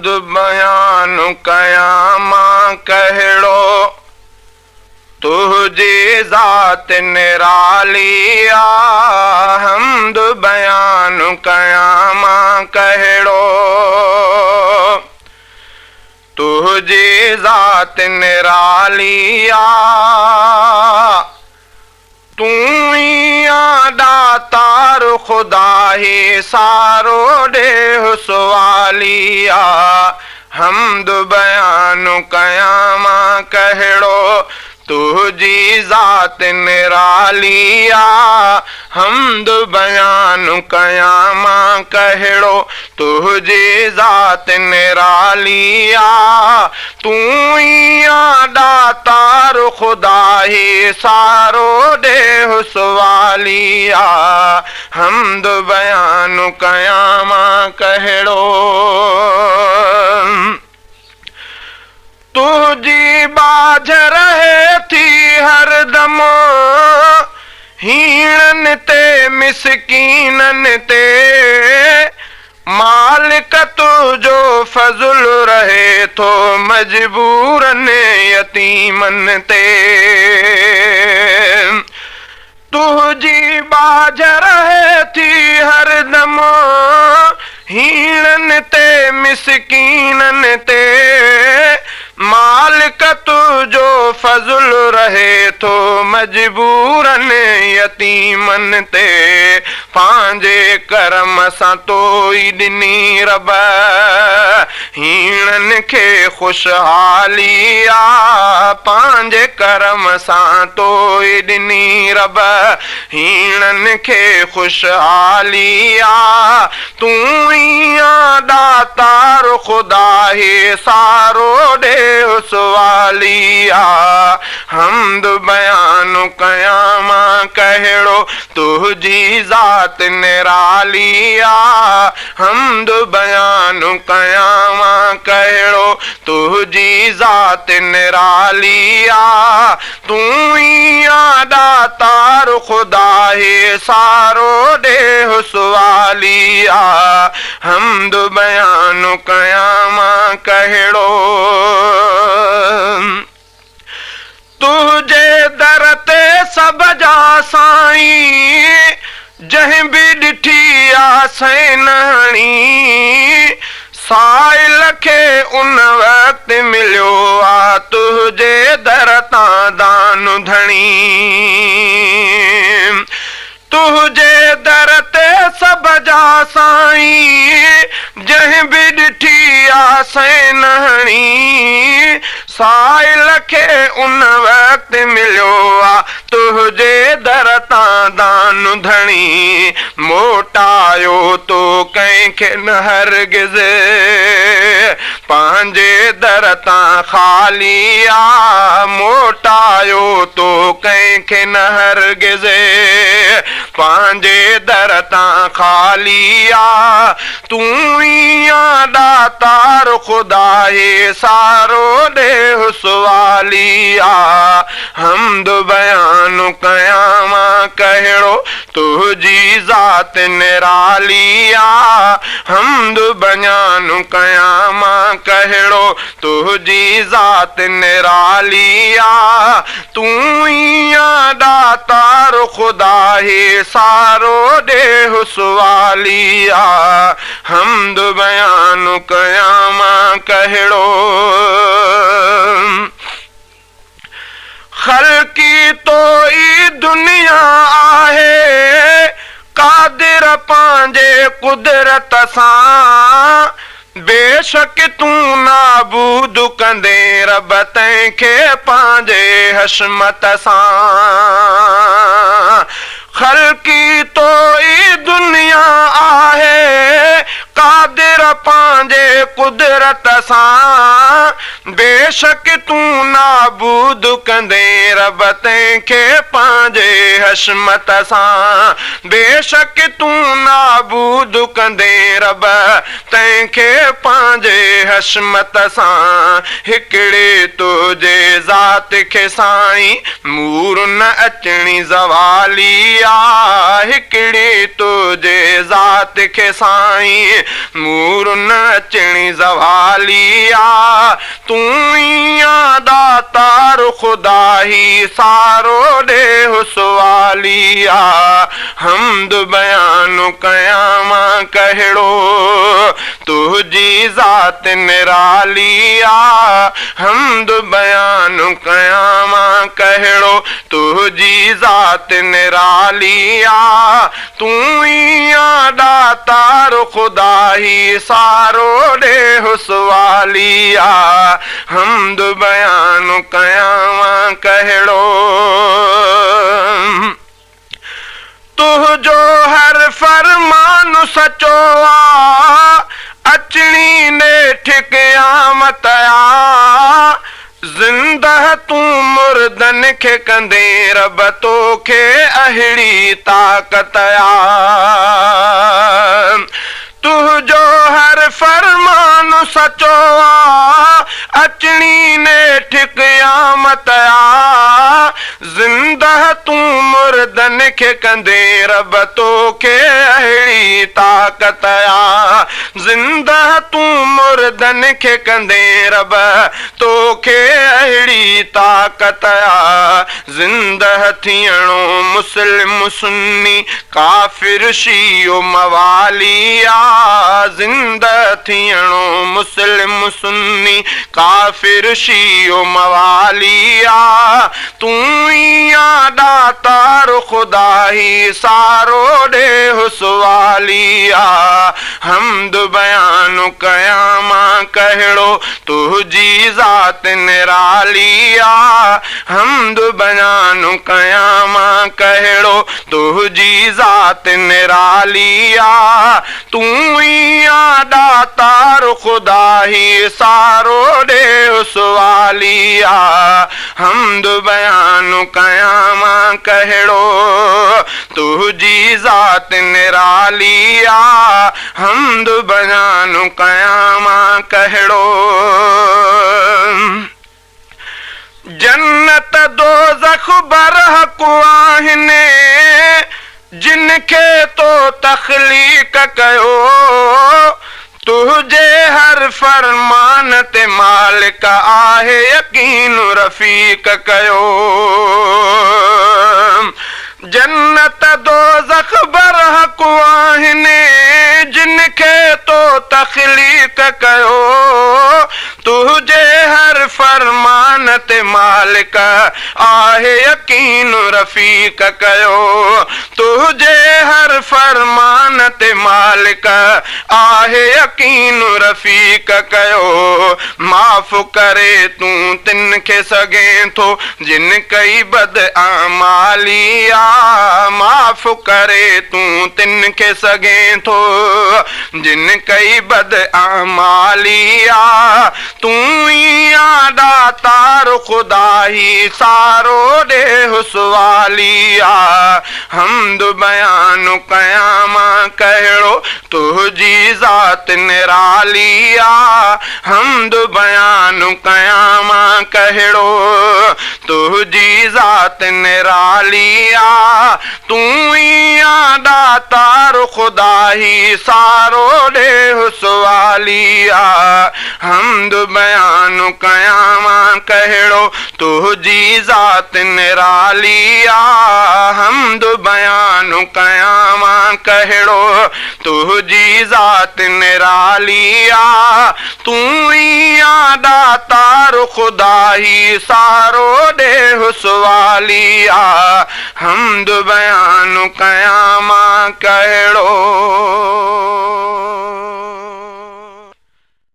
हमद बयान कयामा कहड़ो तुझी ज़ात निराली आ। हमद बयान कयामा कहड़ो तुझी ज़ात निराली आ। तू ही दातार खुदा ही सारो देह सवालिया। हमद बयान कयामा कहड़ो तुझी ज़ात निरालिया। हमद बयान कयामा कहड़ो तुझी ज़ात निरालिया। तू ही दातार खुदा ही सारो देह सवालिया। हमद बयान कयामा कहड़ो तुझी बाझ रहे थी हरदम हीणन ते मिसकीनन ते। मालिक तुझो फज़ुल रहे थो मजबूरन यतीमन ते। तुझी बाझ रहे थी हरदम हीणन ते मिसकीनन ते। मालिक तुझो फज़ुल रहे थो मजबूरन यतीमन ते। पांजे करम सां तोई ॾिनी रब हीणन खे खुशहाली आ। पांजे करम सां तोई ॾिनी रब हीणन खे खुशहाली आ। तू ही दातार खुदा ही सारो देह सवालिया। हमद बयान कयामा कहड़ो तुझी ज़ात निरालिया। हमद बयान कयामा कहड़ो तुझी ज़ात निरालिया। तू ही दातार खुदा ही सारो देह सवालिया। हमद बयान कयामा कहड़ो तुझे दर ते सब जा साईं जंहिं भी ॾिठी आ सैनाणी। साइल खे उन वक्त मिलियो आ तुझे दर तां दान धणी। तुझे दर ते सब जा साईं जंहिं भी ॾिठी आ सैनाणी। साइल खे उन वक्त मिलियो आ तुझे दर तां दान धणी। मोटायो तो कंहिंखे न हरगिज़ पंहिंजे दर तां ख़ाली आ। मोटायो तो कंहिंखे न हरगिज़ पंहिंजे दर तां ख़ाली आ। तू ही दातार खुदा ही सारो देह सवालिया। हमद बयान कयामा कहड़ो तुझी ज़ात निरालिया। हमद बयान कयामा कहड़ो तुझी ज़ात निरालिया। तू ही दातार खुदा ही सारो देह सवालिया। हमद बयान कयामा कहड़ो खल्की तो ई दुनिया आहे कादिर पांजे कुदरत सां। बेशक तू नाबूद कंदे रब तंहिंखे पांजे हशमत सां। खल्की तो ई दुनिया आहे कादिर पांजे कुदरत सां। बेशक तू नाबूद कंदे रब तंहिंखे पंहिंजे हशमत सां। बेशक तू नाबूद कंदे रब तंहिंखे पंहिंजे हशमत सां। हिकिड़े तुंहिंजे ज़ात खे साईं मूर न अचणी ज़वाली आ। हिकिड़े तुंहिंजे ज़ात खे साईं मूर न अचणी ज़वाली आ। तू ई आ दातार ख़ुदा ही सारो ॾे हुसवाली आ। हम्द बयान कयां मां कहिड़ो तुंहिंजी ज़ात निराली आ। हम्द बयान कयां मां कहिड़ो तुंहिंजी ज़ात निराली आ। तू ई आ दातार ख़ुदा ही सारो ॾे हुसवाली आ। हम्द बयान कयां मां कहिड़ो तुंहिंजो हर फरमान सचो आ। अचणी नेठ क़यामत आ। ज़िंदह तू मुर्दन खे कंदे रब तोखे अहिड़ी ताक़त आ। तुंहिंजो हर फरमान सचो आ। अचणी नेठ क़यामत आ। ज़िंदह तू मुर्दन खे कंदे रब तोखे अहिड़ी ताक़त आ। ज़िंदह तू मुर्दन खे कंदे रब तोखे अहिड़ी ताक़त आ। ज़िंदह थियणो मुस्लिम सुन्नी काफ़िर शियो मवाली आ। ज़िंदह थियणो मुस्लिम सुन्नी काफ़िर शियो मवाली आ। तू ई आ दातार ख़ुदा ही सारो ॾे हुसवाली आ। हम्द बयान कयां मां कहिड़ो तुंहिंजी ज़ात निराली आ। हम्द बयान कयां मां कहिड़ो तुंहिंजी ज़ात निराली आ। तू ई आ दातार ख़ुदा ही सारो ॾे हुसवाली आ। हम्द बयान कयां मां कहिड़ो तुंहिंजी ज़ात निराली आ। हम्द बयान कयां मां कहिड़ो जन्नत दोज़ख बरहक़ आहिनि जिनखे तो तख़लीक़ कयो। तुंहिंजे हर फरमान ते मालिक आहे यकीन रफ़ीक कयो। जन्नत दोज़ख बरहक़ आहिनि जिनखे तो तख़लीक़ कयो। तुंहिंजे हर फरमान ते मालिक आहे यकीन रफ़ीक कयो। तुंहिंजे हर फरमान ते मालिक आहे यकीन रफ़ीक कयो। माफ़ करे तूं तिन खे सघें थो जिन कई बद आमाली आ। माफ़ करे तूं तिन खे सघें थो जिन कई बद आमाली आ। तू ई आ दातार ख़ुदा ही सारो ॾे हुसवाली आ। हम्द बयान कयां मां कहिड़ो तुंहिंजी ज़ात निराली आ। हम्द बयान कयां मां कहिड़ो तुंहिंजी ज़ात निराली आ। तू ई आ दातार ख़ुदा ही सारो ॾे हुसवाली आ। हम्द बयान कयां मां कहिड़ो तुंहिंजी ज़ात निराली आ। हम्द बयान कयां मां कहिड़ो तुंहिंजी ज़ात निराली आ। तू ई आ दातार ख़ुदा ही सारो ॾे हुसवाली आ। हम्द बयान कयां मां कहिड़ो